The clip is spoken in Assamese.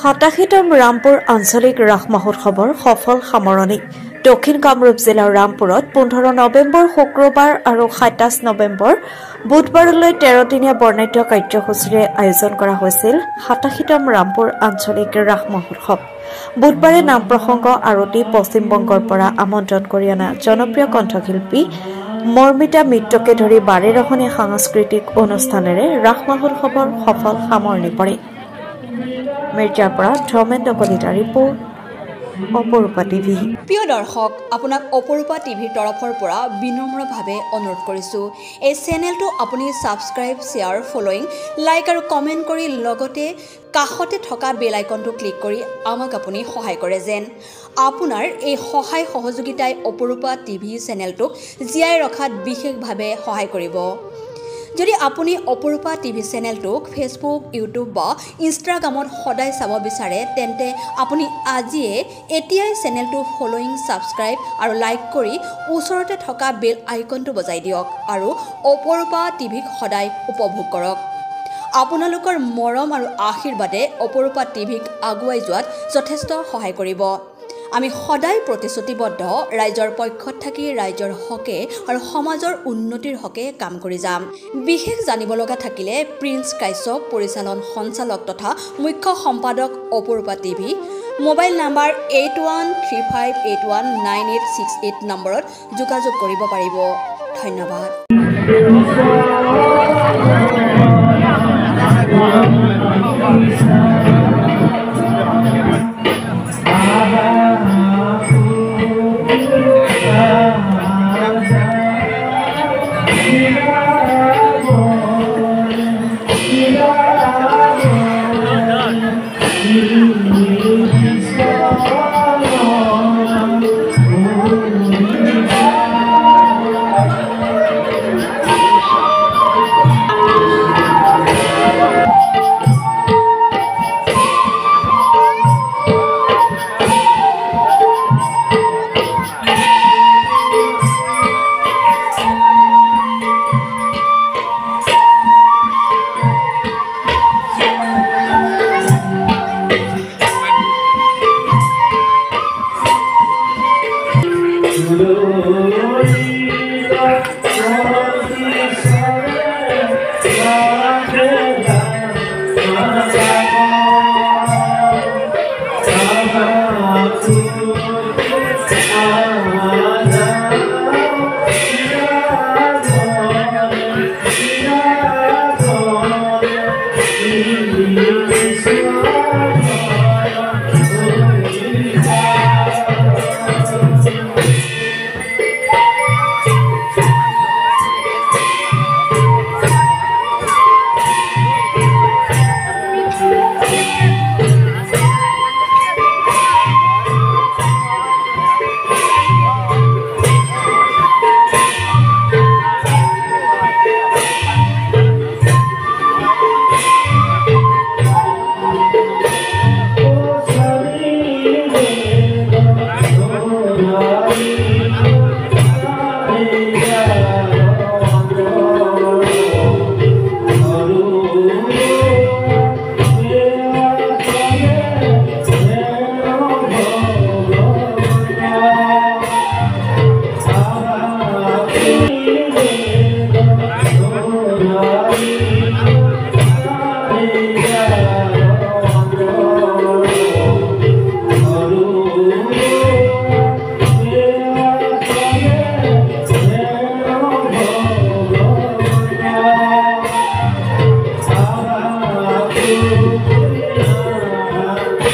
87তম ৰামপুৰ আঞ্চলিক ৰাস মহোৎসৱৰ সফল সামৰণি দক্ষিণ কামৰূপ জিলাৰ ৰামপুৰত 15 নৱেম্বৰ শুক্ৰবাৰ আৰু 27 নৱেম্বৰ বুধবাৰলৈ 13 দিনীয়া বৰ্ণাঢ্য কাৰ্যসূচীৰে আয়োজন কৰা হৈছিল 87তম ৰামপুৰ আঞ্চলিক ৰাস মহোৎসৱ। বুধবাৰে নাম প্ৰসংগ আৰতি পশ্চিম বংগৰ পৰা আমন্ত্ৰণ কৰি অনা জনপ্ৰিয় কণ্ঠশিল্পী মৰ্মিতা মিত্ৰকে ধৰি বাৰেৰহণীয়া সাংস্কৃতিক অনুষ্ঠানেৰে ৰাস মহোৎসৱৰ সফল সামৰণি পৰে। মিৰ্জাৰ পৰা ধৰ্মেন্দ্ৰ কলিতা ৰিপোৰ্ট অপৰূপা টিভি। প্ৰিয় দৰ্শক, আপোনাক অপৰূপা টিভিৰ তৰফৰ পৰা বিনম্ৰভাৱে অনুৰোধ কৰিছোঁ, এই চেনেলটো আপুনি ছাবস্ক্ৰাইব, শ্বেয়াৰ, ফলোইং, লাইক আৰু কমেণ্ট কৰি লগতে কাষতে থকা বেল আইকনটো ক্লিক কৰি আমাক আপুনি সহায় কৰে যেন। আপোনাৰ এই সহায় সহযোগিতাই অপৰূপা টিভি চেনেলটোক জীয়াই ৰখাত বিশেষভাৱে সহায় কৰিব। যদি আপুনি অপৰূপা টিভি চেনেলটোক ফেচবুক, ইউটিউব বা ইনষ্টাগ্ৰামত সদায় চাব বিচাৰে তেন্তে আপুনি এতিয়াই চেনেলটো ফলোইং, ছাবস্ক্ৰাইব আৰু লাইক কৰি ওচৰতে থকা বেল আইকনটো বজাই দিয়ক আৰু অপৰূপা টিভিক সদায় উপভোগ কৰক। আপোনালোকৰ মৰম আৰু আশীৰ্বাদে অপৰূপা টিভিক আগুৱাই যোৱাত যথেষ্ট সহায় কৰিব। আমি সদায় প্ৰতিশ্ৰুতিবদ্ধ, ৰাইজৰ পক্ষত থাকি ৰাইজৰ হকে আৰু সমাজৰ উন্নতিৰ হকে কাম কৰি যাম। বিশেষ জানিব লগা থাকিলে প্ৰিন্স কাশ্যপ, পৰিচালন সঞ্চালক তথা মুখ্য সম্পাদক অপৰূপা টিভি, মোবাইল নাম্বাৰ 8135819868 নম্বৰত যোগাযোগ কৰিব পাৰিব। ধন্যবাদ।